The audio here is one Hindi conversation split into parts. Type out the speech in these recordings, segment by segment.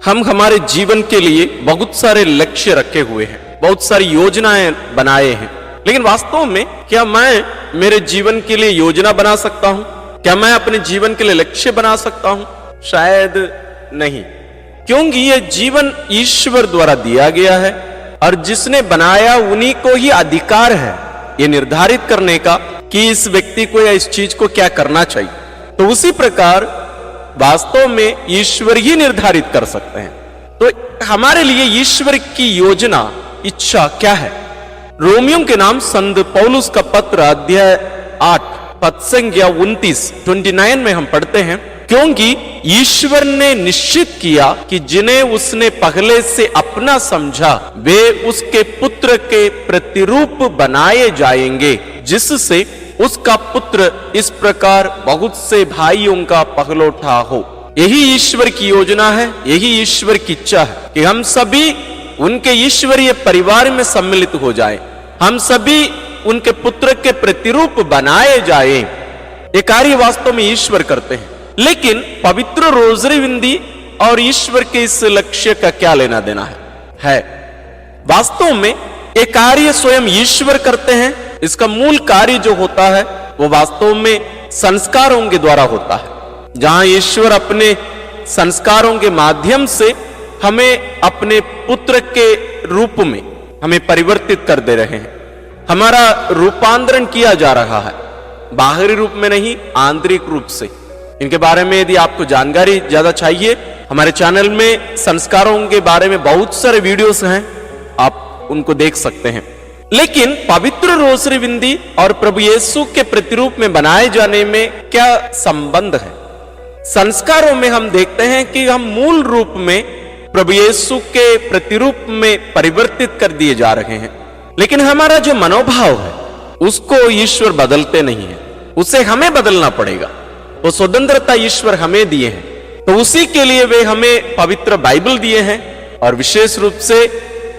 हम हमारे जीवन के लिए बहुत सारे लक्ष्य रखे हुए हैं, बहुत सारी योजनाएं बनाए हैं, लेकिन वास्तव में क्या मैं मेरे जीवन के लिए योजना बना सकता हूं? क्या मैं अपने जीवन के लिए लक्ष्य बना सकता हूं? शायद नहीं, क्योंकि यह जीवन ईश्वर द्वारा दिया गया है और जिसने बनाया उन्हीं को ही अधिकार है ये निर्धारित करने का कि इस व्यक्ति को या इस चीज को क्या करना चाहिए। तो उसी प्रकार वास्तव में ईश्वर ही निर्धारित कर सकते हैं। तो हमारे लिए ईश्वर की योजना, इच्छा क्या है? रोमियो के नाम संत पौलुस का पत्र अध्याय 8 पद संख्या 29 में हम पढ़ते हैं, क्योंकि ईश्वर ने निश्चित किया कि जिन्हें उसने पहले से अपना समझा वे उसके पुत्र के प्रतिरूप बनाए जाएंगे, जिससे उसका पुत्र इस प्रकार बहुत से भाइयों का पहलौठा हो। यही ईश्वर की योजना है, यही ईश्वर की इच्छा है कि हम सभी उनके ईश्वरीय परिवार में सम्मिलित हो जाएं, हम सभी उनके पुत्र के प्रतिरूप बनाए जाएं। ये कार्य वास्तव में ईश्वर करते हैं, लेकिन पवित्र रोजरी विंदी और ईश्वर के इस लक्ष्य का क्या लेना देना है? वास्तव में ये कार्य स्वयं ईश्वर करते हैं। इसका मूल कार्य जो होता है वो वास्तव में संस्कारों के द्वारा होता है, जहां ईश्वर अपने संस्कारों के माध्यम से हमें अपने पुत्र के रूप में हमें परिवर्तित कर दे रहे हैं। हमारा रूपांतरण किया जा रहा है, बाहरी रूप में नहीं, आंतरिक रूप से। इनके बारे में यदि आपको जानकारी ज्यादा चाहिए, हमारे चैनल में संस्कारों के बारे में बहुत सारे वीडियोस हैं, आप उनको देख सकते हैं। लेकिन पवित्र रोजरी विंदी और प्रभु यीशु के प्रतिरूप में बनाए जाने में क्या संबंध है? संस्कारों में हम देखते हैं कि हम मूल रूप में प्रभु यीशु के प्रतिरूप में परिवर्तित कर दिए जा रहे हैं, लेकिन हमारा जो मनोभाव है उसको ईश्वर बदलते नहीं है, उसे हमें बदलना पड़ेगा। वो स्वतंत्रता ईश्वर हमें दिए हैं, तो उसी के लिए वे हमें पवित्र बाइबल दिए हैं, और विशेष रूप से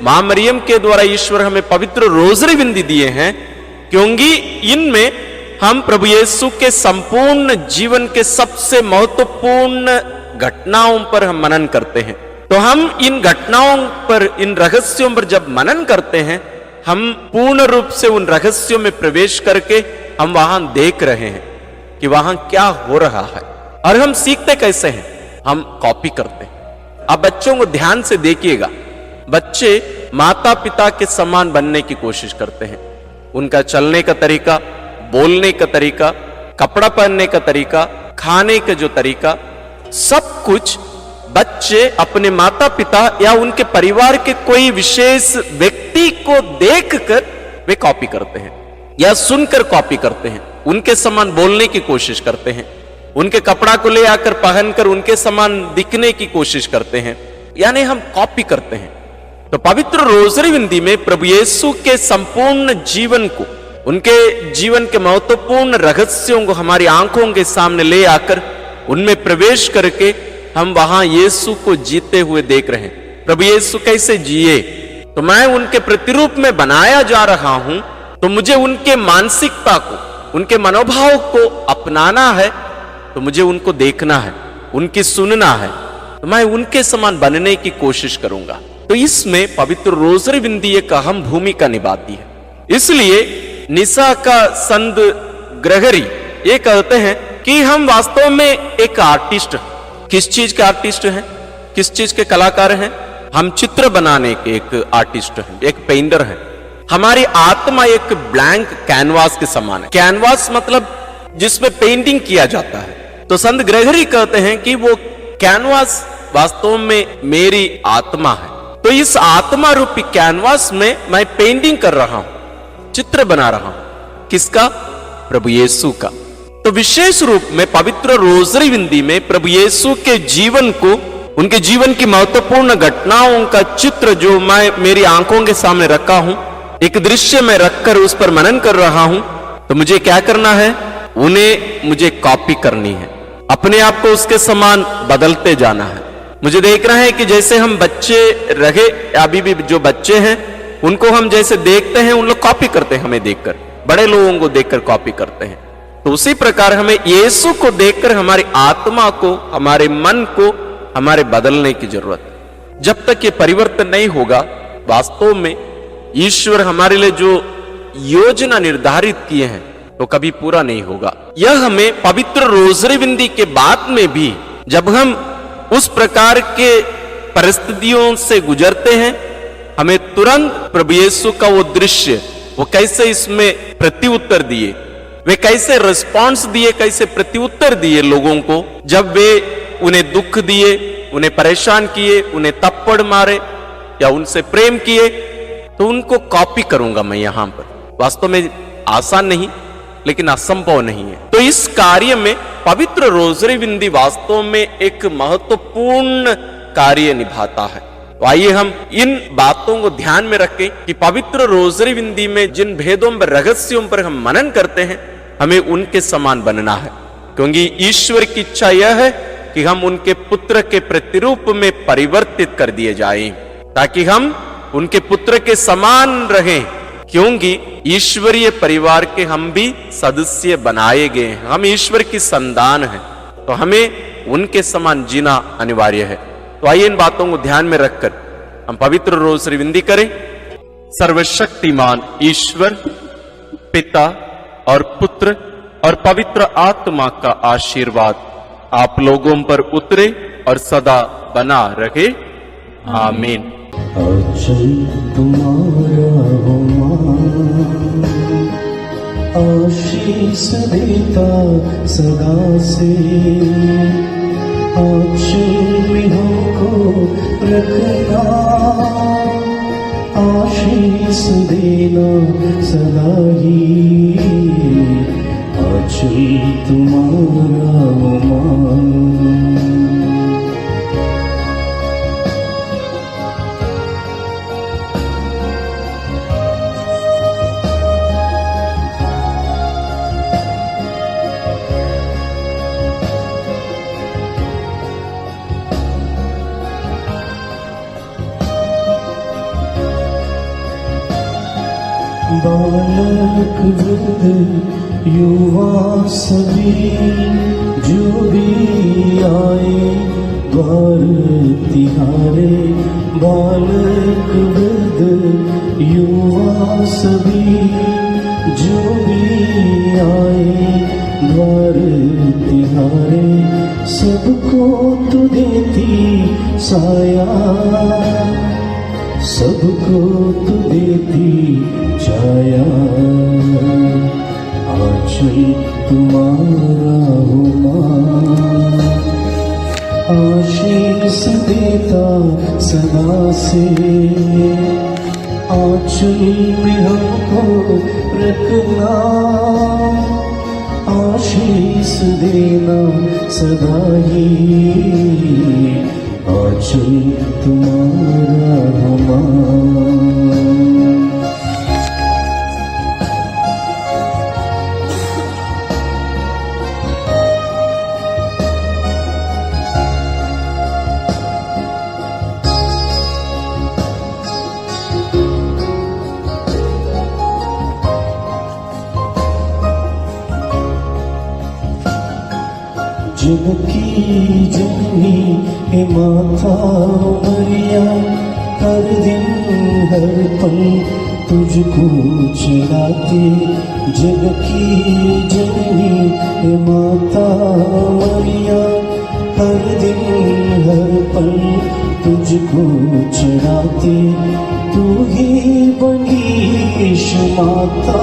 मां मरियम के द्वारा ईश्वर हमें पवित्र रोजरी विंदी दिए हैं, क्योंकि इनमें हम प्रभु यीशु के संपूर्ण जीवन के सबसे महत्वपूर्ण घटनाओं पर हम मनन करते हैं। तो हम इन घटनाओं पर, इन रहस्यों पर जब मनन करते हैं, हम पूर्ण रूप से उन रहस्यों में प्रवेश करके हम वहां देख रहे हैं कि वहां क्या हो रहा है। और हम सीखते कैसे हैं? हम कॉपी करते हैं। अब बच्चों को ध्यान से देखिएगा, बच्चे माता पिता के समान बनने की कोशिश करते हैं। उनका चलने का तरीका, बोलने का तरीका, कपड़ा पहनने का तरीका, खाने का जो तरीका, सब कुछ बच्चे अपने माता पिता या उनके परिवार के कोई विशेष व्यक्ति को देखकर वे कॉपी करते हैं या सुनकर कॉपी करते हैं। उनके समान बोलने की कोशिश करते हैं, उनके कपड़ा को ले आकर पहनकर उनके समान दिखने की कोशिश करते हैं, यानी हम कॉपी करते हैं। तो पवित्र रोजरी विंदी में प्रभु यीशु के संपूर्ण जीवन को, उनके जीवन के महत्वपूर्ण रहस्यों को हमारी आंखों के सामने ले आकर उनमें प्रवेश करके हम वहां यीशु को जीते हुए देख रहे हैं। प्रभु यीशु कैसे जिए, तो मैं उनके प्रतिरूप में बनाया जा रहा हूं, तो मुझे उनके मानसिकता को, उनके मनोभाव को अपनाना है, तो मुझे उनको देखना है, उनकी सुनना है, तो मैं उनके समान बनने की कोशिश करूंगा। तो इसमें पवित्र रोजरी विंदी एक अहम भूमिका निभाती है। इसलिए निसा का संत ग्रेगरी ये कहते हैं कि हम वास्तव में एक आर्टिस्ट हैं। किस चीज के आर्टिस्ट हैं? किस चीज के कलाकार हैं? हम चित्र बनाने के एक आर्टिस्ट हैं, एक पेंटर हैं। हमारी आत्मा एक ब्लैंक कैनवास के समान है। कैनवास मतलब जिसमें पेंटिंग किया जाता है। तो संत ग्रेगरी कहते हैं कि वो कैनवास वास्तव में मेरी आत्मा है। तो इस आत्मा रूपी कैनवास में मैं पेंटिंग कर रहा हूं, चित्र बना रहा हूं। किसका? प्रभु यीशु का। तो विशेष रूप में पवित्र रोजरी विंदी में प्रभु यीशु के जीवन को, उनके जीवन की महत्वपूर्ण घटनाओं का चित्र जो मैं मेरी आंखों के सामने रखा हूं, एक दृश्य में रखकर उस पर मनन कर रहा हूं, तो मुझे क्या करना है? उन्हें मुझे कॉपी करनी है, अपने आप को उसके समान बदलते जाना है। मुझे देखना है कि जैसे हम बच्चे रहे, अभी भी जो बच्चे हैं उनको हम जैसे देखते हैं, उन लोग कॉपी करते हैं हमें देखकर, बड़े लोगों को देखकर कॉपी करते हैं। तो उसी प्रकार हमें यीशु को देखकर हमारी आत्मा को, हमारे मन को हमारे बदलने की जरूरत है। जब तक ये परिवर्तन नहीं होगा, वास्तव में ईश्वर हमारे लिए जो योजना निर्धारित किए हैं तो कभी पूरा नहीं होगा। यह हमें पवित्र रोजरी बिंदी के बाद में भी, जब हम उस प्रकार के परिस्थितियों से गुजरते हैं, हमें तुरंत प्रभु यीशु का वो दृश्य, वो कैसे इसमें प्रत्युत्तर दिए, वे कैसे रिस्पॉन्स दिए, कैसे प्रत्युत्तर दिए लोगों को, जब वे उन्हें दुख दिए, उन्हें परेशान किए, उन्हें थप्पड़ मारे या उनसे प्रेम किए, तो उनको कॉपी करूंगा मैं यहां पर। वास्तव में आसान नहीं, लेकिन असंभव नहीं है। तो इस कार्य में पवित्र रोजरी बिंदी वास्तव में एक महत्वपूर्ण कार्य निभाता है। तो आइए हम इन बातों को ध्यान में रखें कि पवित्र रोजरी बिंदी में जिन भेदों पर, रहस्यों पर हम मनन करते हैं, हमें उनके समान बनना है, क्योंकि ईश्वर की इच्छा यह है कि हम उनके पुत्र के प्रतिरूप में परिवर्तित कर दिए जाएं, ताकि हम उनके पुत्र के समान रहें, क्योंकि ईश्वरीय परिवार के हम भी सदस्य बनाए गए हैं, हम ईश्वर की संतान हैं, तो हमें उनके समान जीना अनिवार्य है। तो आइए इन बातों को ध्यान में रखकर हम पवित्र रोजरी बिंदी करें। सर्वशक्तिमान ईश्वर पिता और पुत्र और पवित्र आत्मा का आशीर्वाद आप लोगों पर उतरे और सदा बना रहे। आमीन। तुम्हारा हो आशीष देता सदा से, आंचल में हमको रखना, आशीष देना सदा ही, आंचल तुम्हारा हो बालक वृद्ध युवा सभी जो भी आए द्वार तिहारे, बालक वृद्ध युवा सभी जो भी आए द्वार तिहारे, सबको तू देती साया, सबको तू देती छाया, आंचल तुम्हारा हो मां, आशीष देता सदा से, आंचल में हमको रखना, आशीष देना सदा ही, आंचल तुम्हारा हो मां। जिनकी जननी हे माता मरिया, हर दिन हर पल तुझको चढ़ाते, जिनकी जननी हे माता मरिया, हर दिन हर पल तुझको चढ़ाते, तू ही बनी यीशु माता,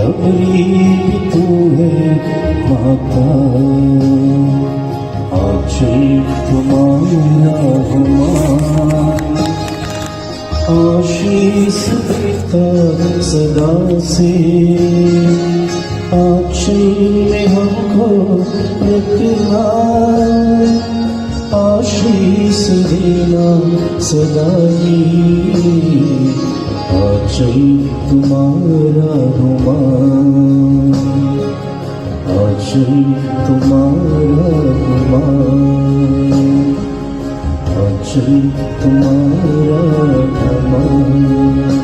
अबरी भी तू है माता, आंचल तुम्हारा हो मां, आशीष देता सदा से, आंचल में हमको रखना, आशीष देना सदा ही, आंचल तुम्हारा हो मां, आंचल तुम्हारा हो मां, आंचल तुम्हारा हो मां।